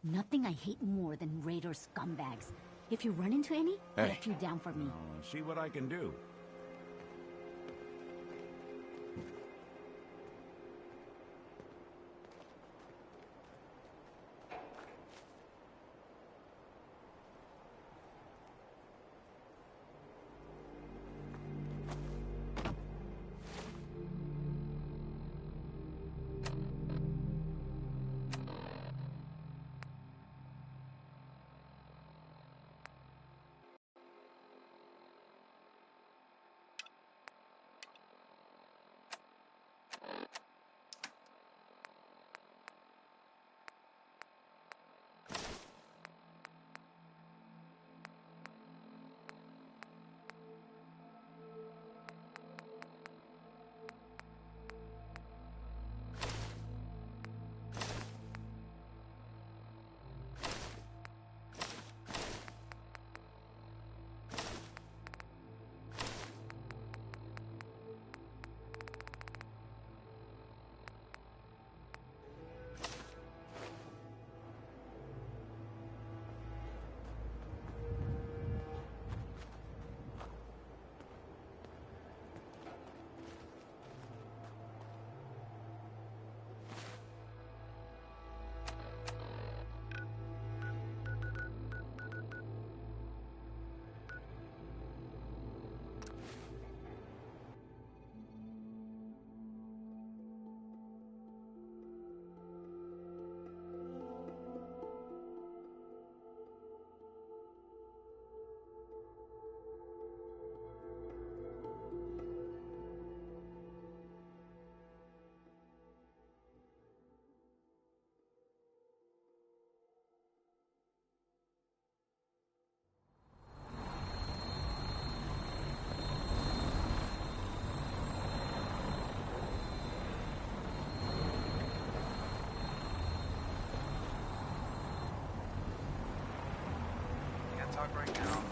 Nothing I hate more than raider scumbags. If you run into any, put a few down for me. I'll see what I can do. Talk right now.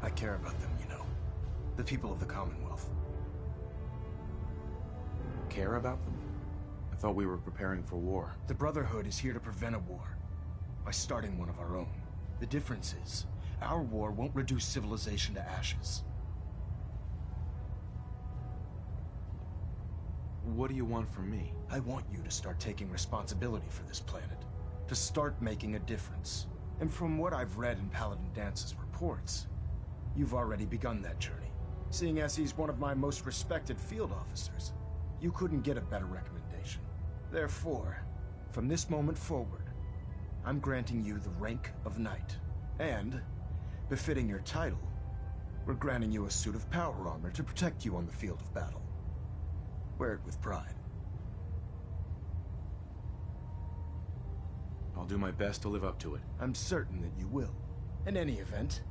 I care about them, you know. The people of the Commonwealth. Care about them? I thought we were preparing for war. The Brotherhood is here to prevent a war, by starting one of our own. The difference is, our war won't reduce civilization to ashes. What do you want from me? I want you to start taking responsibility for this planet. To start making a difference. And from what I've read in Paladin Dance's reports, you've already begun that journey. Seeing as he's one of my most respected field officers, you couldn't get a better recommendation. Therefore, from this moment forward, I'm granting you the rank of Knight. And, befitting your title, we're granting you a suit of power armor to protect you on the field of battle. Wear it with pride. I'll do my best to live up to it. I'm certain that you will. In any event,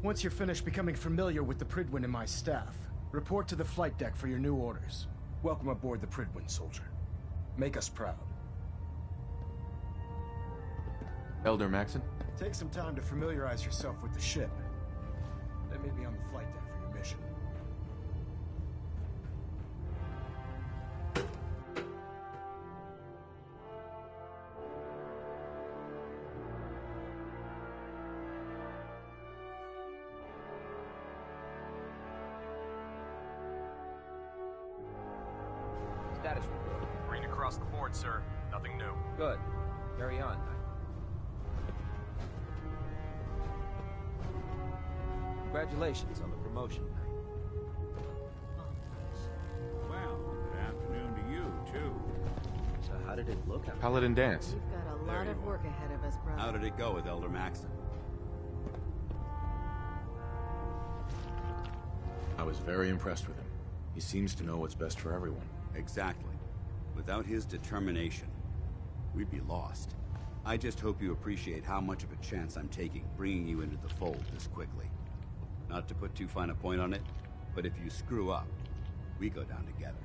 once you're finished becoming familiar with the Pridwin and my staff, report to the flight deck for your new orders. Welcome aboard the Pridwin, soldier. Make us proud. Elder Maxon? Take some time to familiarize yourself with the ship. Then meet me on the flight deck for your mission. Status report. Green across the board, sir. Nothing new. Good. Carry on, Knight. Congratulations on the promotion, Knight. Well, good afternoon to you, too. So how did it look out? Paladin Dance. We've got a lot of work ahead of us, brother. How did it go with Elder Maxon? I was very impressed with him. He seems to know what's best for everyone. Exactly. Without his determination, we'd be lost. I just hope you appreciate how much of a chance I'm taking bringing you into the fold this quickly. Not to put too fine a point on it, but if you screw up, we go down together.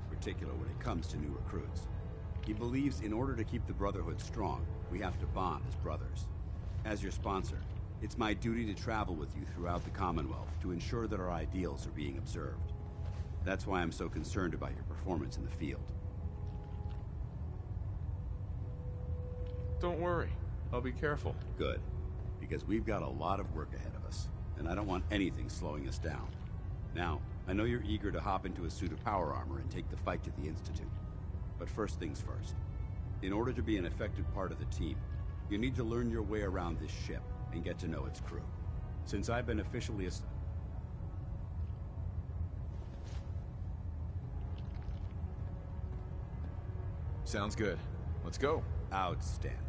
Particular when it comes to new recruits. He believes in order to keep the Brotherhood strong, we have to bond as brothers. As your sponsor, it's my duty to travel with you throughout the Commonwealth to ensure that our ideals are being observed. That's why I'm so concerned about your performance in the field. Don't worry. I'll be careful. Good. Because we've got a lot of work ahead of us, and I don't want anything slowing us down. Now, I know you're eager to hop into a suit of power armor and take the fight to the Institute. But first things first. In order to be an effective part of the team, you need to learn your way around this ship and get to know its crew. Since I've been officially Sounds good. Let's go. Outstanding.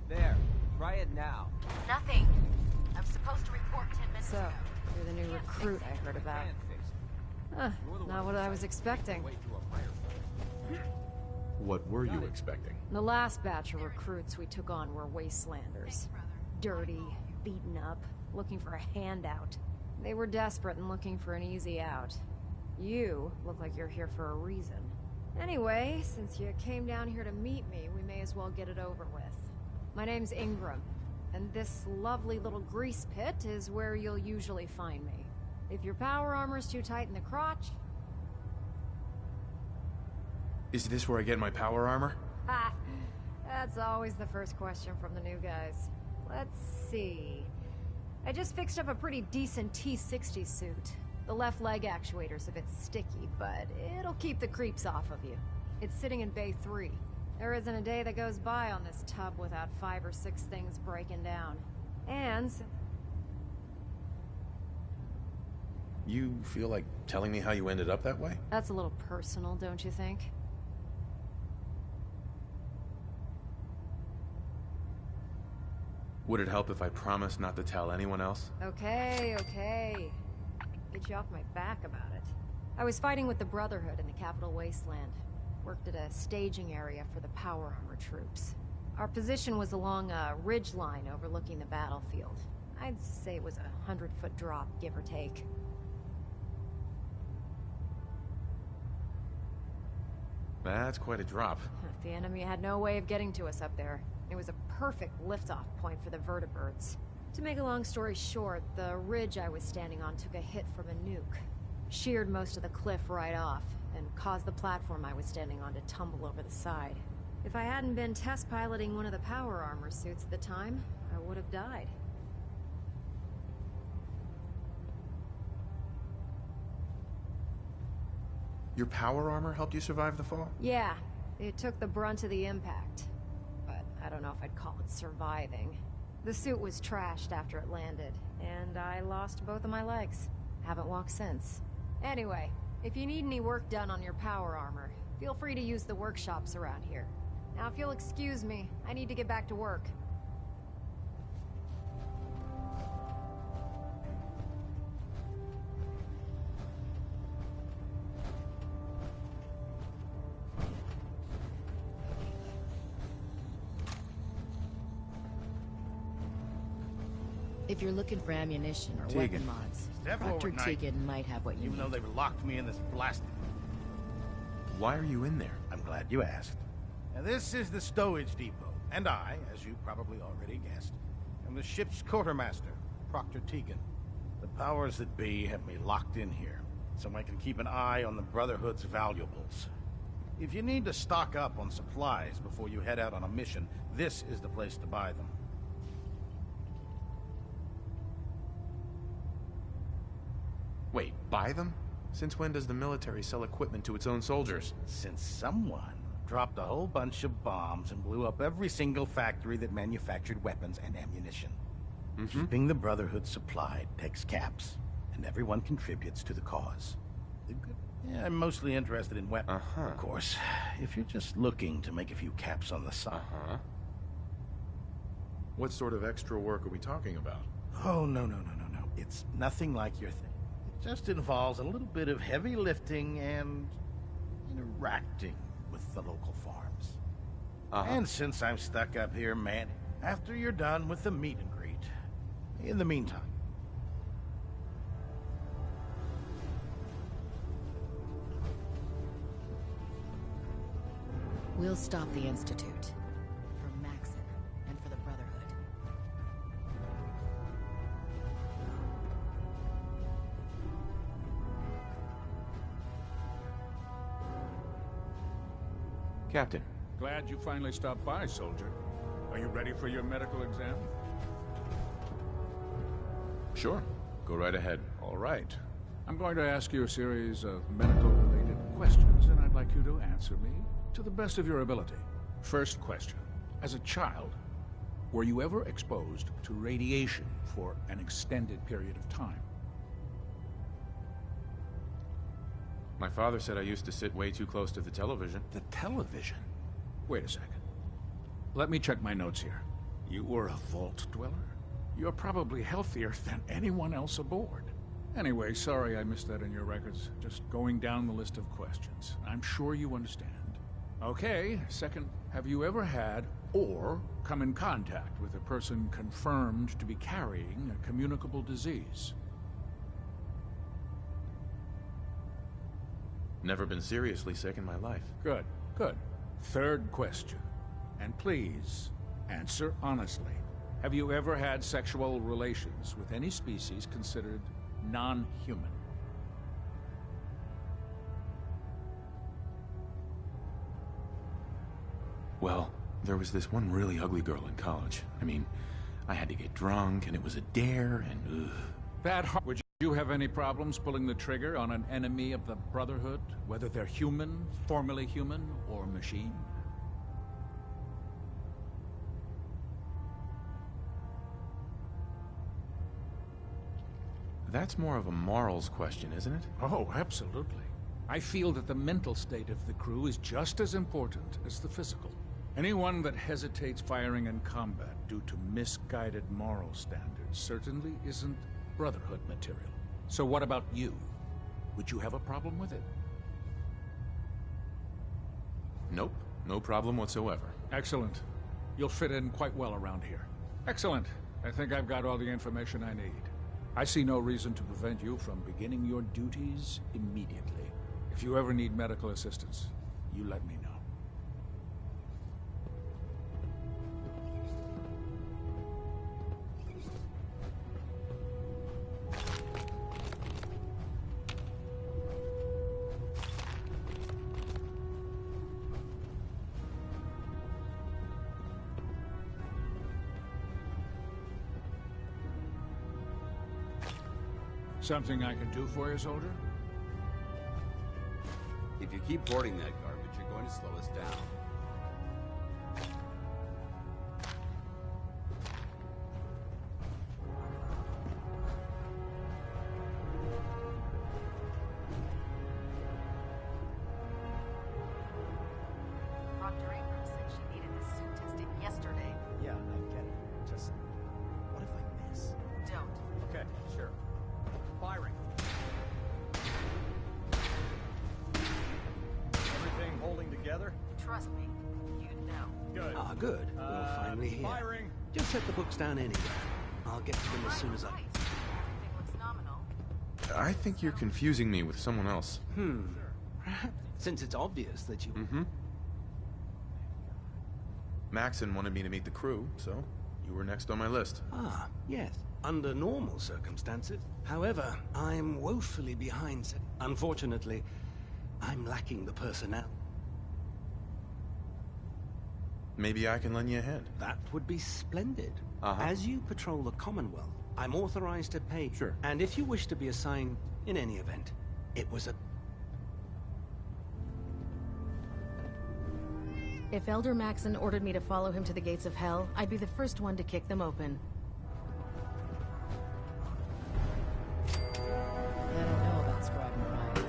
There. Try it now. Nothing. I'm supposed to report 10 minutes So, ago. you're the new recruit I heard about. Can't fix it. Huh, You're the not one what who I was decided to expecting. wait to a fire. What were you expecting? The last batch of recruits we took on were wastelanders. Dirty, beaten up, looking for a handout. They were desperate and looking for an easy out. You look like you're here for a reason. Anyway, since you came down here to meet me, we may as well get it over with. My name's Ingram, and this lovely little grease pit is where you'll usually find me. If your power armor's too tight in the crotch... Is this where I get my power armor? Ha! That's always the first question from the new guys. Let's see... I just fixed up a pretty decent T-60 suit. The left leg actuator's a bit sticky, but it'll keep the creeps off of you. It's sitting in Bay 3. There isn't a day that goes by on this tub without 5 or 6 things breaking down. And... You feel like telling me how you ended up that way? That's a little personal, don't you think? Would it help if I promised not to tell anyone else? Okay, okay. Get you off my back about it. I was fighting with the Brotherhood in the Capital Wasteland. Worked at a staging area for the power armor troops. Our position was along a ridge line overlooking the battlefield. I'd say it was a 100-foot drop, give or take. That's quite a drop. The enemy had no way of getting to us up there. It was a perfect liftoff point for the vertibirds. To make a long story short, the ridge I was standing on took a hit from a nuke. Sheared most of the cliff right off, and caused the platform I was standing on to tumble over the side. If I hadn't been test piloting one of the power armor suits at the time, I would have died. Your power armor helped you survive the fall? Yeah, it took the brunt of the impact. But I don't know if I'd call it surviving. The suit was trashed after it landed, and I lost both of my legs. Haven't walked since. Anyway, if you need any work done on your power armor, feel free to use the workshops around here. Now if you'll excuse me, I need to get back to work. If you're looking for ammunition or Tegan. weapon mods, Step Dr. forward, Knight. Tegan might have what you Even need. though they've locked me in this blasted... Why are you in there? I'm glad you asked. Now, this is the stowage depot, and I, as you probably already guessed, am the ship's quartermaster, Proctor Tegan. The powers that be have me locked in here, so I can keep an eye on the Brotherhood's valuables. If you need to stock up on supplies before you head out on a mission, this is the place to buy them. Wait, buy them? Since when does the military sell equipment to its own soldiers? Since someone dropped a whole bunch of bombs and blew up every single factory that manufactured weapons and ammunition. Keeping the Brotherhood supplied takes caps, and everyone contributes to the cause. Yeah, I'm mostly interested in weapons, of course. If you're just looking to make a few caps on the side. What sort of extra work are we talking about? Oh, no. It's nothing like your thing. It just involves a little bit of heavy lifting and interacting with the local farms. And since I'm stuck up here, man, after you're done with the meet and greet, in the meantime. We'll stop the Institute. For Maxon, and for the Brotherhood. Captain. Glad you finally stopped by, soldier. Are you ready for your medical exam? Sure. Go right ahead. All right. I'm going to ask you a series of medical-related questions, and I'd like you to answer me to the best of your ability. First question. As a child, were you ever exposed to radiation for an extended period of time? My father said I used to sit way too close to the television. The television? Wait a second. Let me check my notes here. You were a vault dweller? You're probably healthier than anyone else aboard. Anyway, sorry I missed that in your records. Just going down the list of questions. I'm sure you understand. Okay, second, have you ever had or come in contact with a person confirmed to be carrying a communicable disease? Never been seriously sick in my life. Good, good. Third question. And please, answer honestly. Have you ever had sexual relations with any species considered non-human? Well, there was this one really ugly girl in college. I mean, I had to get drunk, and it was a dare, and Would you have any problems pulling the trigger on an enemy of the Brotherhood, whether they're human, formerly human, or machine? That's more of a morals question, isn't it? Oh, absolutely. I feel that the mental state of the crew is just as important as the physical. Anyone that hesitates firing in combat due to misguided moral standards certainly isn't Brotherhood material. So what about you? Would you have a problem with it? Nope, no problem whatsoever. Excellent. You'll fit in quite well around here. Excellent. I think I've got all the information I need. I see no reason to prevent you from beginning your duties immediately. If you ever need medical assistance, you let me know. Something I can do for you, soldier? If you keep hoarding that garbage, you're going to slow us down. Dr. Ingram said she needed this suit tested yesterday. Yeah, I get it. Just, what if I miss? Don't. Okay, sure. Firing. Everything holding together? Trust me, you'd know. Good. Ah, good. We're finally here. Firing. Just set the books down anyway. I'll get to them as soon as I... Right. Everything looks nominal. I think you're confusing me with someone else. Perhaps, since it's obvious that you... Maxon wanted me to meet the crew, so you were next on my list. Ah, yes. Under normal circumstances. However, I'm woefully behind. Unfortunately, I'm lacking the personnel. Maybe I can lend you a hand. That would be splendid. Uh-huh. As you patrol the Commonwealth, I'm authorized to pay. Sure. And if you wish to be assigned in any event, It was a... If Elder Maxon ordered me to follow him to the gates of hell, I'd be the first one to kick them open. I don't know about Scribe Mariah.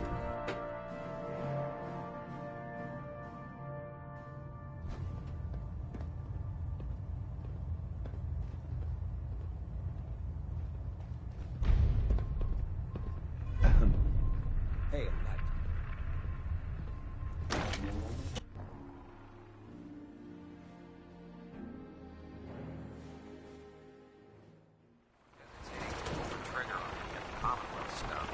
Hey, Matt. Trigger on any of the Commonwealth stuff.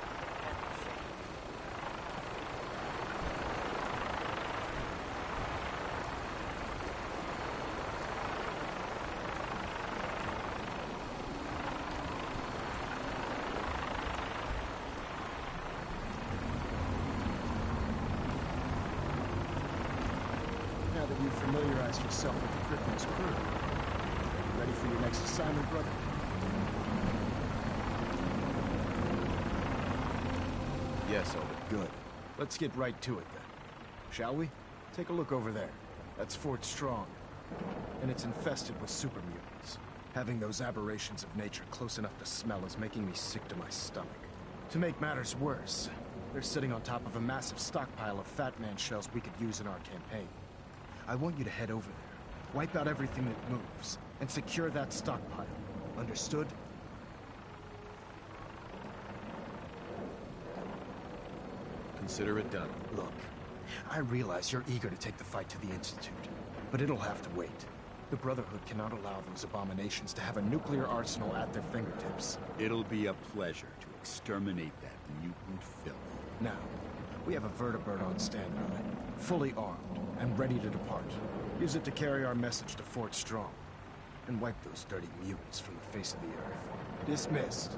Now that you've familiarized yourself with the Krypton's crew, are you ready for your next assignment, brother? Yes, Elder. Good. Let's get right to it then. Shall we? Take a look over there. That's Fort Strong. And it's infested with super mutants. Having those aberrations of nature close enough to smell is making me sick to my stomach. To make matters worse, they're sitting on top of a massive stockpile of Fat Man shells we could use in our campaign. I want you to head over there, wipe out everything that moves, and secure that stockpile. Understood? Consider it done. Look, I realize you're eager to take the fight to the Institute, but it'll have to wait. The Brotherhood cannot allow those abominations to have a nuclear arsenal at their fingertips. It'll be a pleasure to exterminate that mutant filth. Now, we have a vertibird on standby, fully armed and ready to depart. Use it to carry our message to Fort Strong, and wipe those dirty mutants from the face of the earth. Dismissed.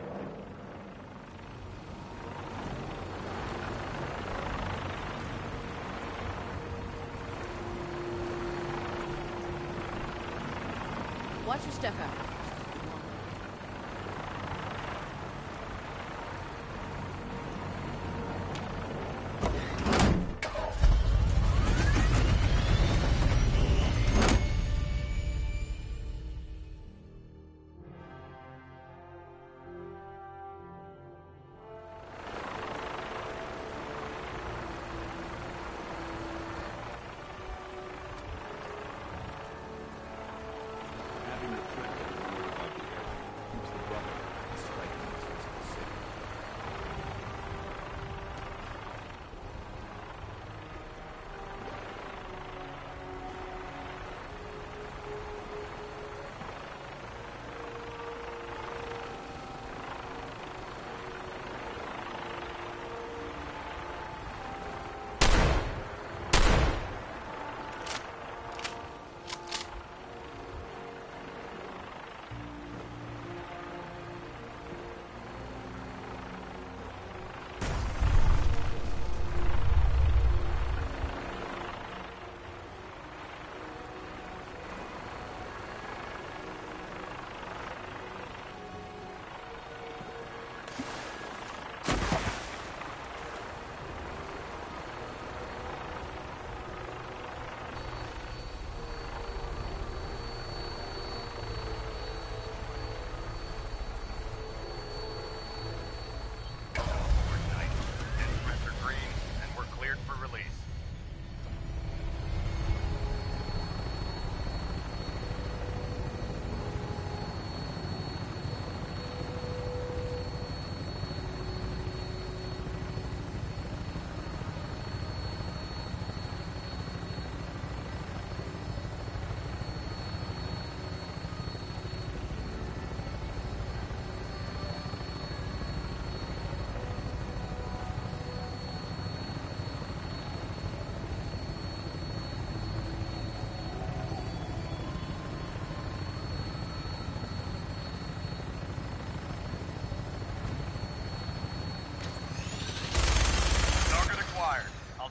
Watch your step out.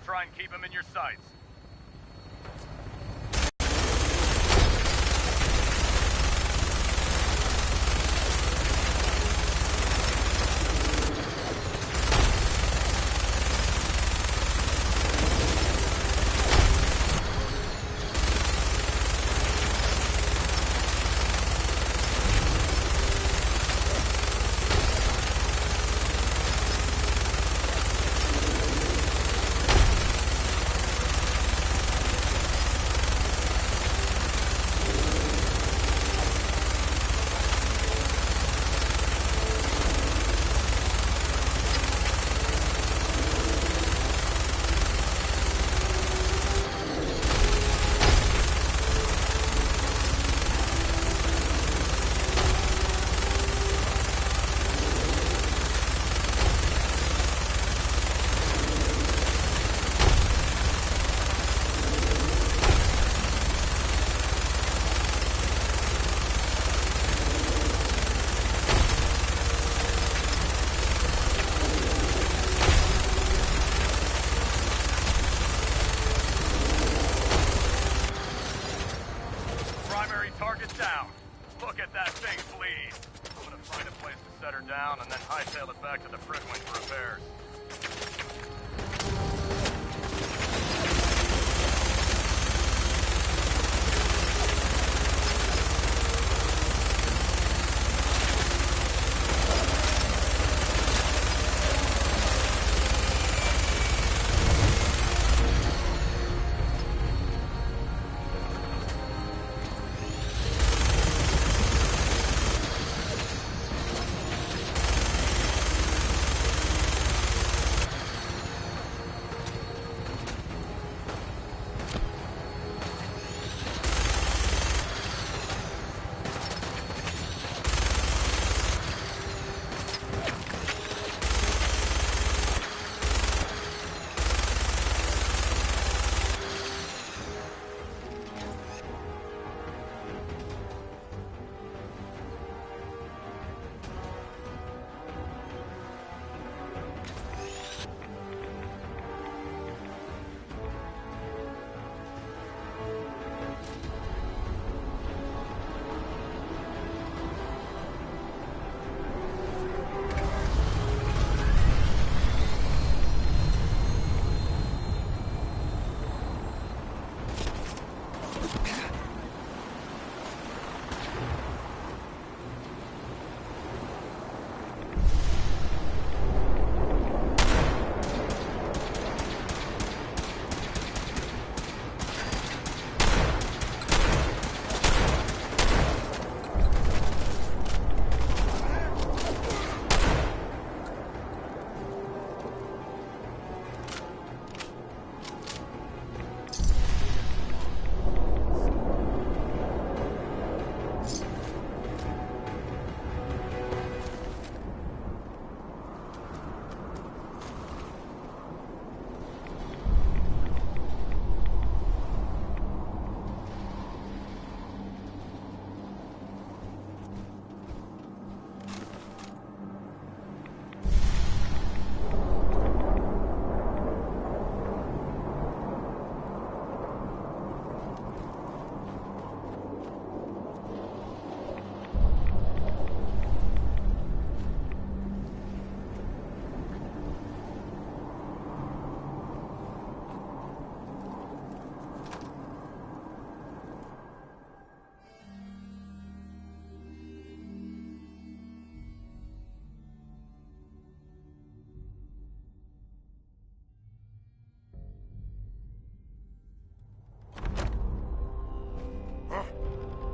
Try and keep him in your sights. down. Look at that thing bleed. I'm gonna find a place to set her down and then hightail it back to the front wing for repairs.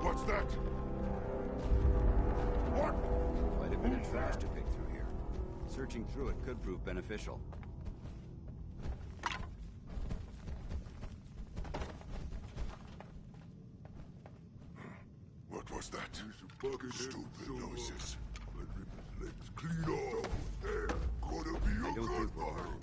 What's that? What? Quite a bit of trash to pick through here. Searching through it could prove beneficial. What was that? Stupid noises. Let's clean off. There, gonna be a good one.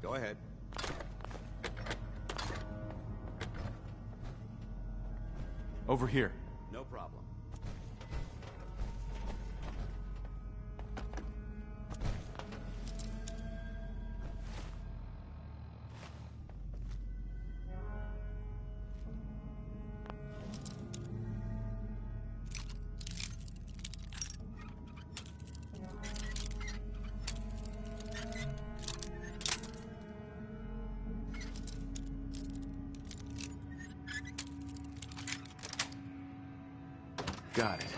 Go ahead. Over here. No problem. Got it.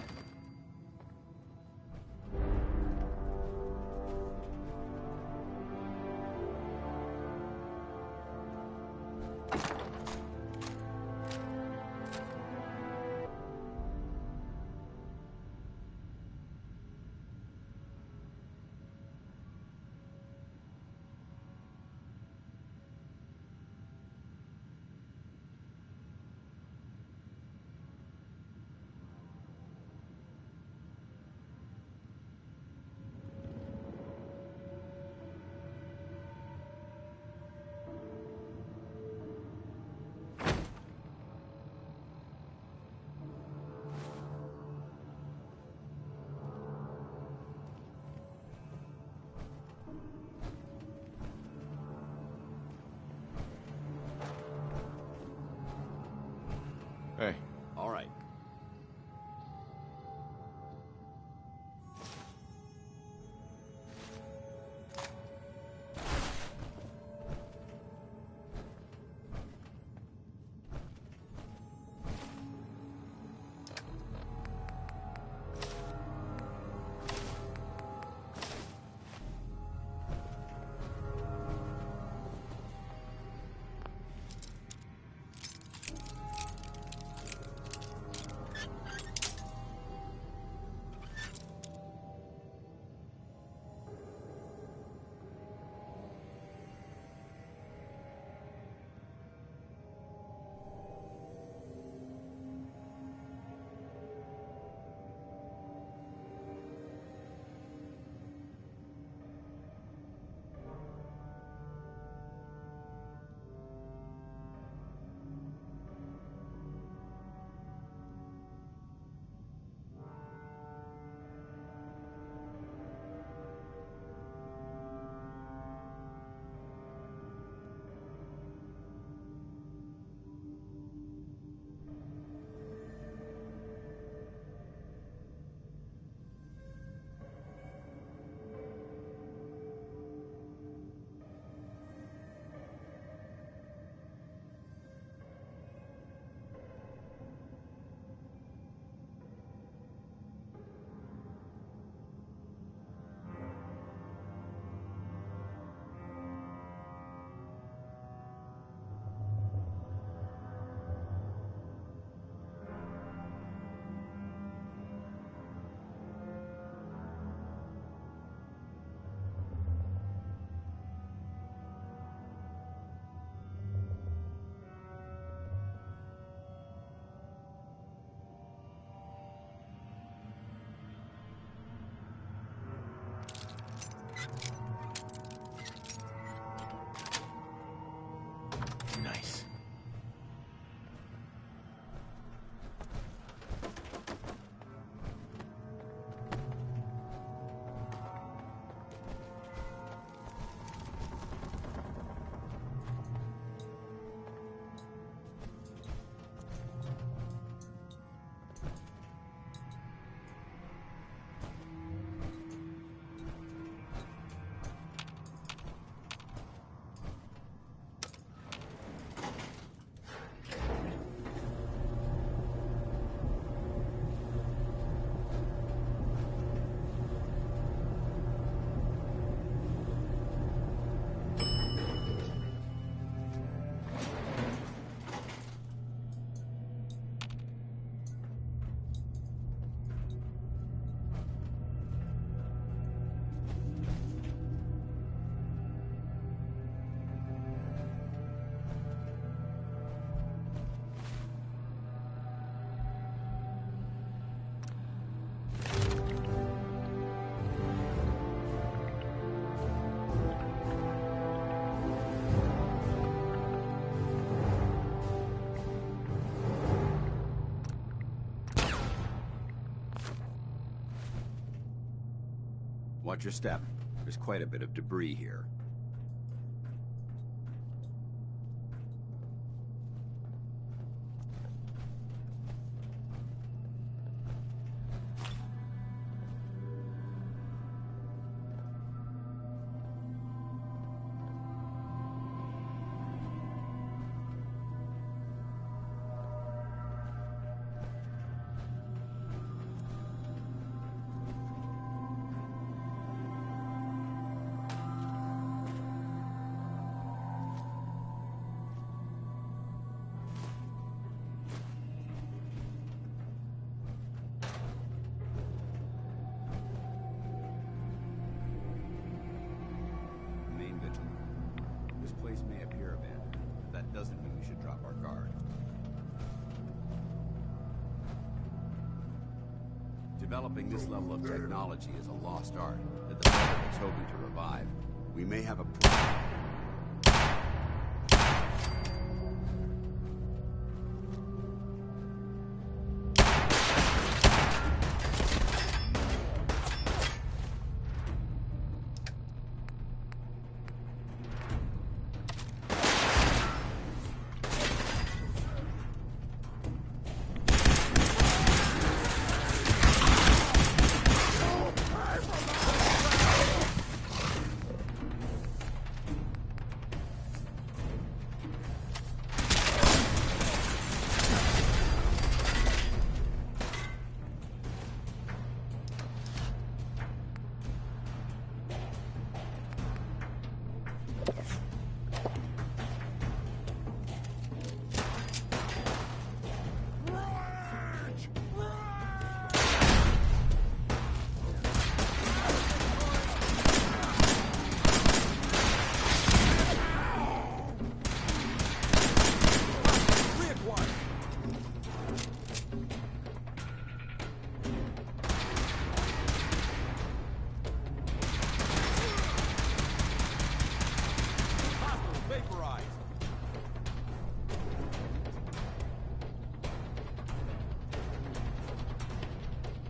Watch your step. There's quite a bit of debris here. This place may appear abandoned, but that doesn't mean we should drop our guard. Developing this level of technology is a lost art that the Brotherhood's hoping to revive. We may have a problem.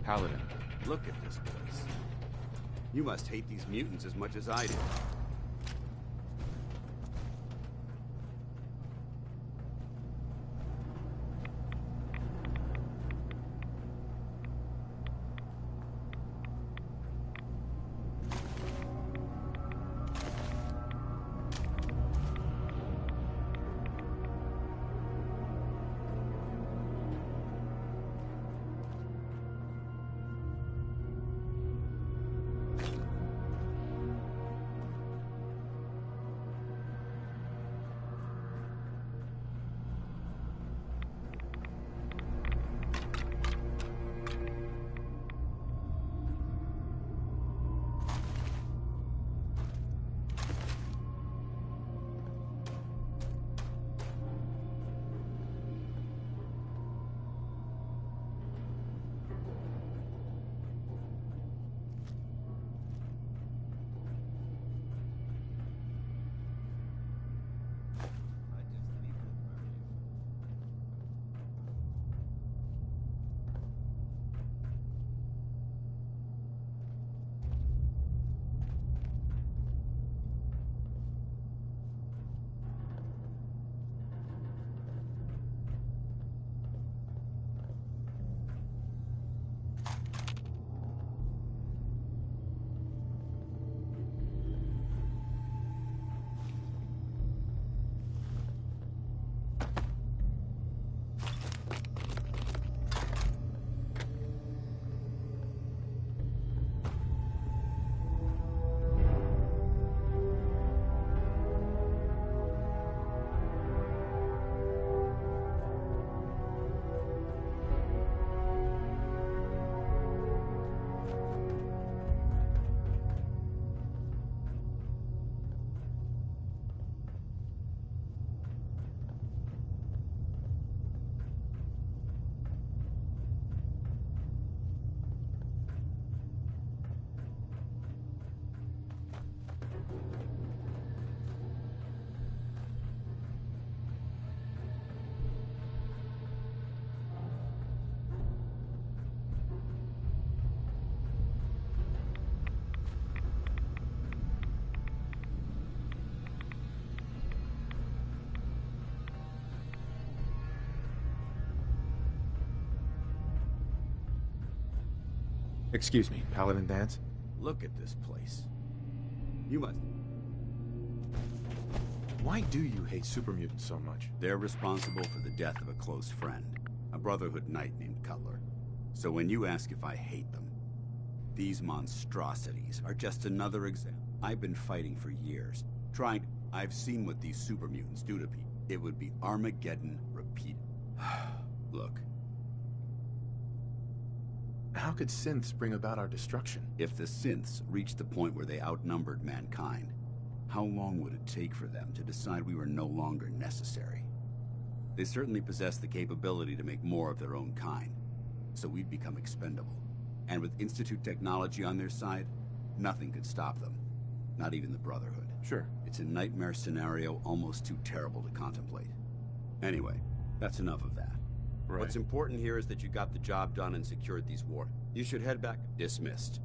Paladin. Look at this place. You must hate these mutants as much as I do. Excuse me, Paladin Dance? Look at this place. You must... Why do you hate super mutants so much? They're responsible for the death of a close friend, a Brotherhood knight named Cutler. So when you ask if I hate them, these monstrosities are just another example. I've been fighting for years, trying... I've seen what these super mutants do to people. It would be Armageddon repeated. Look. How could synths bring about our destruction? If the synths reached the point where they outnumbered mankind, how long would it take for them to decide we were no longer necessary? They certainly possess the capability to make more of their own kind, so we'd become expendable. And with Institute technology on their side, nothing could stop them. Not even the Brotherhood. Sure. It's a nightmare scenario almost too terrible to contemplate. Anyway, that's enough of that. Right. What's important here is that you got the job done and secured these wards. You should head back. Dismissed.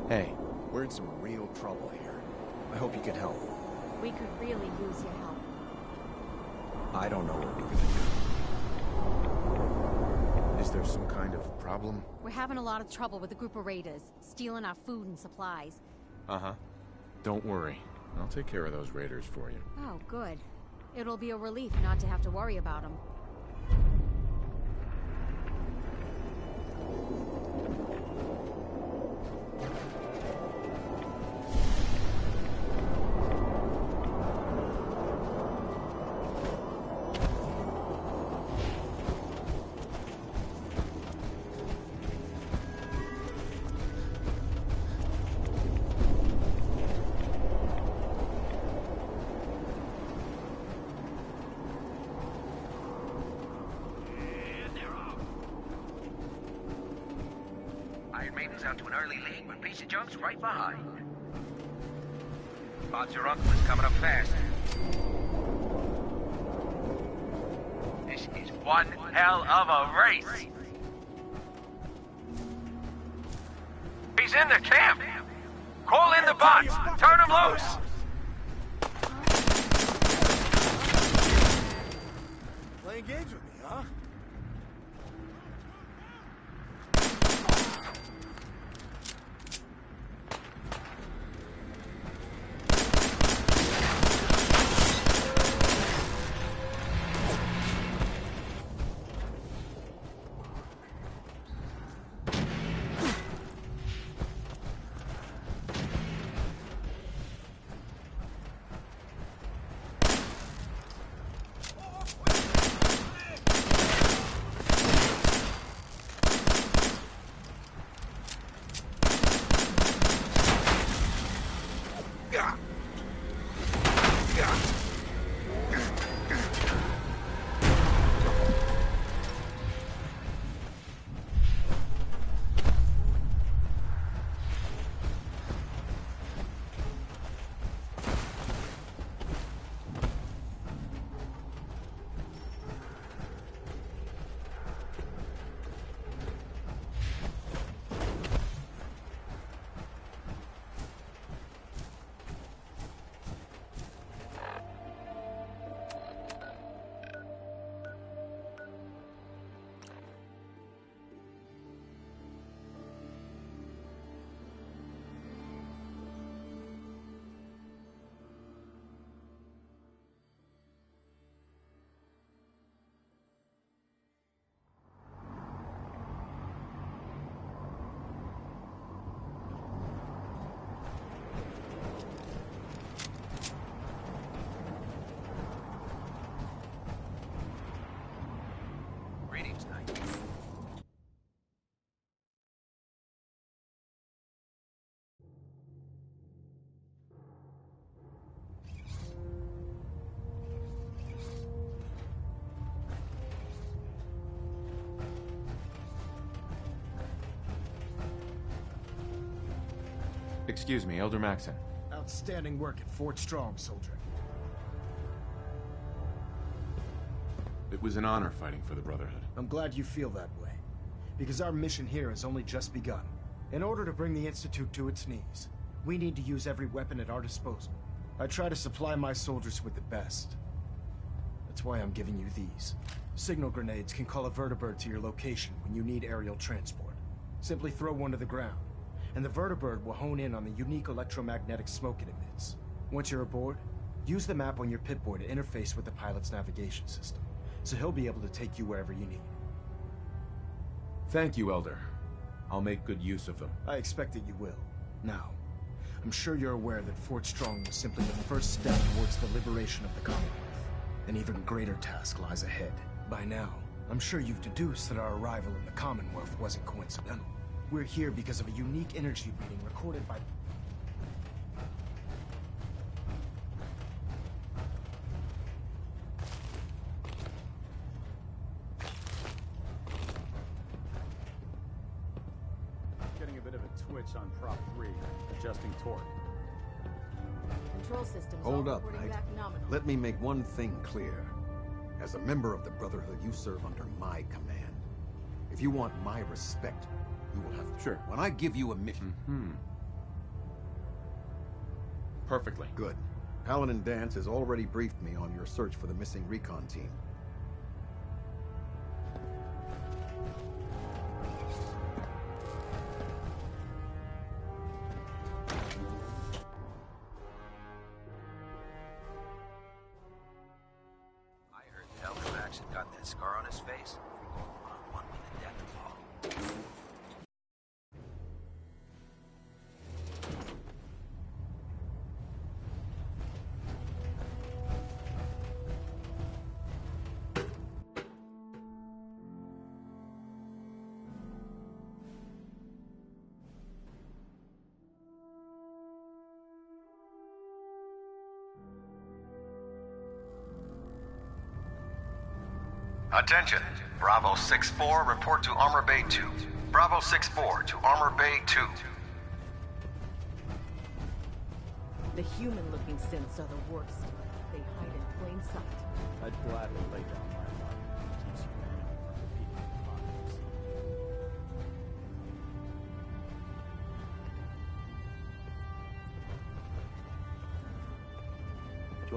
Hey. We're in some real trouble here. I hope you can help. We could really use your help. I don't know what we're gonna do. Is there some kind of problem? We're having a lot of trouble with a group of raiders, stealing our food and supplies. Uh-huh. Don't worry. I'll take care of those raiders for you. Oh, good. It'll be a relief not to have to worry about them. Out to an early lead with piece of junk's right behind. Odds your uncle is coming up fast. This is one hell of a race. He's in the camp. Call in the bots. Turn him loose. Playing games with me, huh? Excuse me, Elder Maxon. Outstanding work at Fort Strong, soldier. It was an honor fighting for the Brotherhood. I'm glad you feel that way, because our mission here has only just begun. In order to bring the Institute to its knees, we need to use every weapon at our disposal. I try to supply my soldiers with the best. That's why I'm giving you these. Signal grenades can call a vertibird to your location when you need aerial transport. Simply throw one to the ground, and the vertibird will hone in on the unique electromagnetic smoke it emits. Once you're aboard, use the map on your pipboard to interface with the pilot's navigation system, so he'll be able to take you wherever you need. Thank you, Elder. I'll make good use of them. I expect that you will. Now, I'm sure you're aware that Fort Strong was simply the first step towards the liberation of the Commonwealth. An even greater task lies ahead. By now, I'm sure you've deduced that our arrival in the Commonwealth wasn't coincidental. We're here because of a unique energy reading recorded by... Getting a bit of a twitch on Prop 3, adjusting torque. Control systems Hold all up, reporting Knight. back nominal. Let me make one thing clear. As a member of the Brotherhood, you serve under my command. If you want my respect, you will have to... Sure. When I give you a mission... Perfectly. Good. Paladin Danse has already briefed me on your search for the missing recon team. I heard that Elder Max had got that scar on his face from going one-on-one with the death claw. Attention. Bravo 6-4, report to Armor Bay 2. Bravo 6-4 to Armor Bay 2. The human-looking synths are the worst. They hide in plain sight. I'd gladly lay down my life.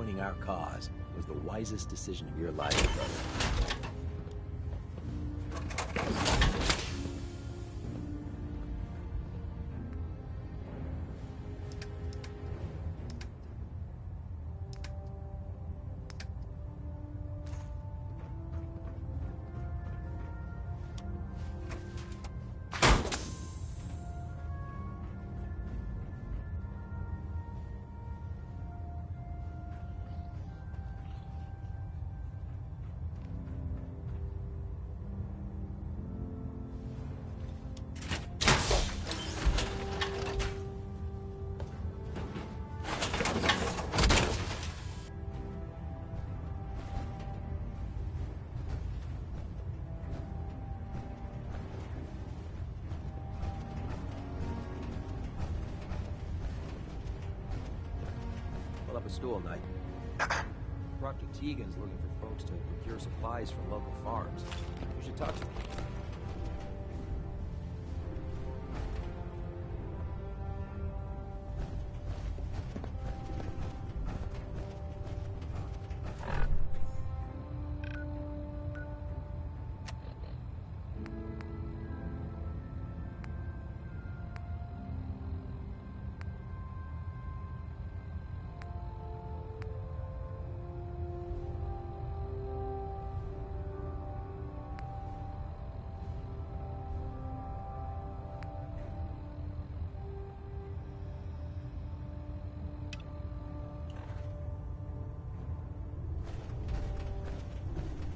joining our cause was the wisest decision of your life, brother. Pull up a stool, Knight. Proctor Tegan's looking for folks to procure supplies from local farms. You should talk to him.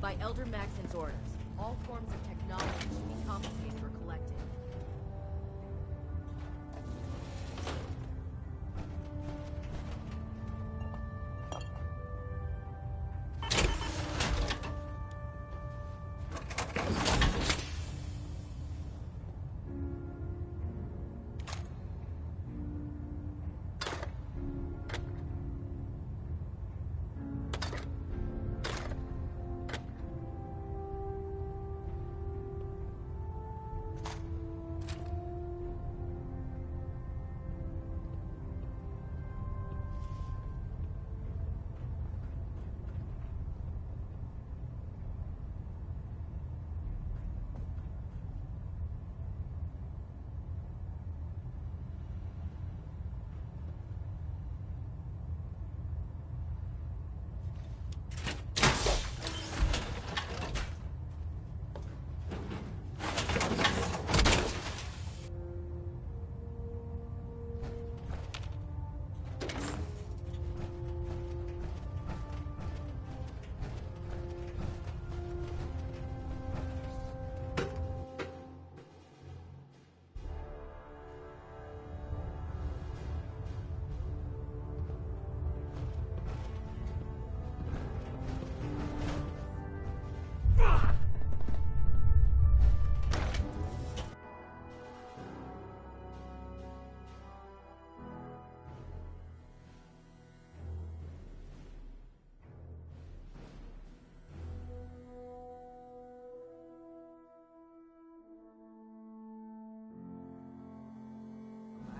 By Elder Maxon's orders, all forms of technology should be confiscated or collected.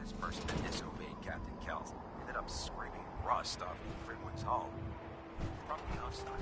This person that disobeyed Captain Kelt ended up scraping rust off the Fridwin's hull. Probably hostile.